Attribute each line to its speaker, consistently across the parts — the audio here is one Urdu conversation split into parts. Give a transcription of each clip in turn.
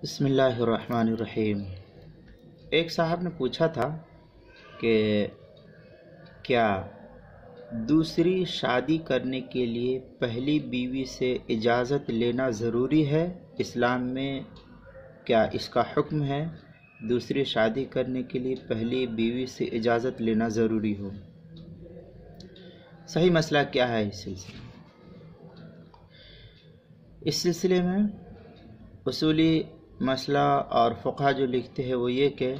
Speaker 1: بسم اللہ الرحمن الرحیم۔ ایک صاحب نے پوچھا تھا کہ کیا دوسری شادی کرنے کے لیے پہلی بیوی سے اجازت لینا ضروری ہے؟ اسلام میں کیا اس کا حکم ہے دوسری شادی کرنے کے لیے پہلی بیوی سے اجازت لینا ضروری ہو؟ صحیح مسئلہ کیا ہے اس سلسلے میں اصولی مسئلہ اور فقہ جو لکھتے ہیں وہ یہ کہ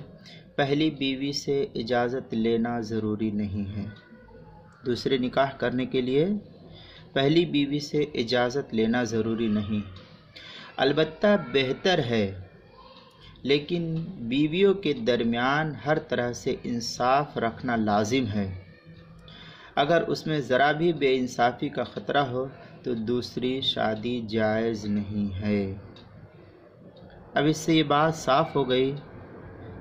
Speaker 1: پہلی بیوی سے اجازت لینا ضروری نہیں ہے۔ دوسرے نکاح کرنے کے لیے پہلی بیوی سے اجازت لینا ضروری نہیں، البتہ بہتر ہے، لیکن بیویوں کے درمیان ہر طرح سے انصاف رکھنا لازم ہے۔ اگر اس میں ذرا بھی بے انصافی کا خطرہ ہو تو دوسری شادی جائز نہیں ہے۔ اب اس سے یہ بات صاف ہو گئی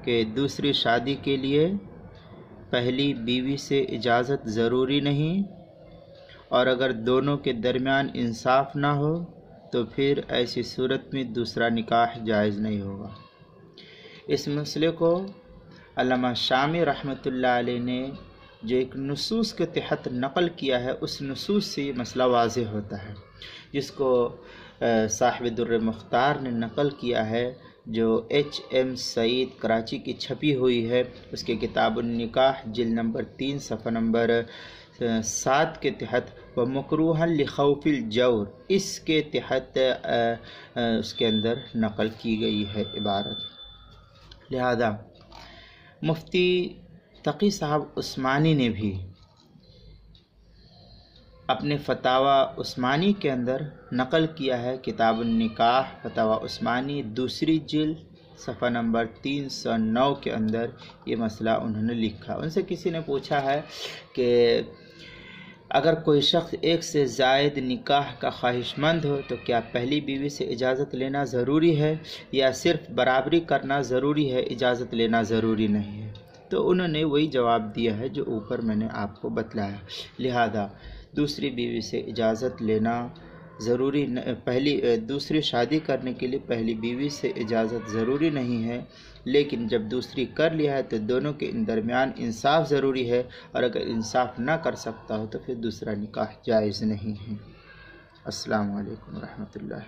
Speaker 1: کہ دوسری شادی کے لیے پہلی بیوی سے اجازت ضروری نہیں، اور اگر دونوں کے درمیان انصاف نہ ہو تو پھر ایسی صورت میں دوسرا نکاح جائز نہیں ہوگا۔ اس مسئلے کو علامہ شامی رحمۃ اللہ علیہ نے جو ایک نصوص کے تحت نقل کیا ہے، اس نصوص سے یہ مسئلہ واضح ہوتا ہے، جس کو صاحب در مختار نے نقل کیا ہے، جو H.M. سعید کراچی کی چھپی ہوئی ہے، اس کے کتاب النکاح جلد نمبر 3 صفحہ نمبر 7 کے تحت وَمَكْرُوهًا لِخَوْفِ الْجَوْرِ، اس کے تحت اس کے اندر نقل کی گئی ہے عبارت۔ لہذا مفتی تقی صاحب عثمانی نے بھی اپنے فتاوی عثمانی کے اندر نقل کیا ہے، کتاب النکاح فتاوی عثمانی دوسری جلد صفحہ نمبر 309 کے اندر یہ مسئلہ انہوں نے لکھا۔ ان سے کسی نے پوچھا ہے کہ اگر کوئی شخص ایک سے زائد نکاح کا خواہش مند ہو تو کیا پہلی بیوی سے اجازت لینا ضروری ہے یا صرف برابری کرنا ضروری ہے، اجازت لینا ضروری نہیں ہے؟ تو انہوں نے وہی جواب دیا ہے جو اوپر میں نے آپ کو بتلایا۔ لہذا دوسری بیوی سے اجازت لینا ضروری، دوسری شادی کرنے کے لیے پہلی بیوی سے اجازت ضروری نہیں ہے، لیکن جب دوسری کر لیا ہے تو دونوں کے درمیان انصاف ضروری ہے، اور اگر انصاف نہ کر سکتا ہو تو پھر دوسرا نکاح جائز نہیں ہے۔ السلام علیکم ورحمۃ اللہ۔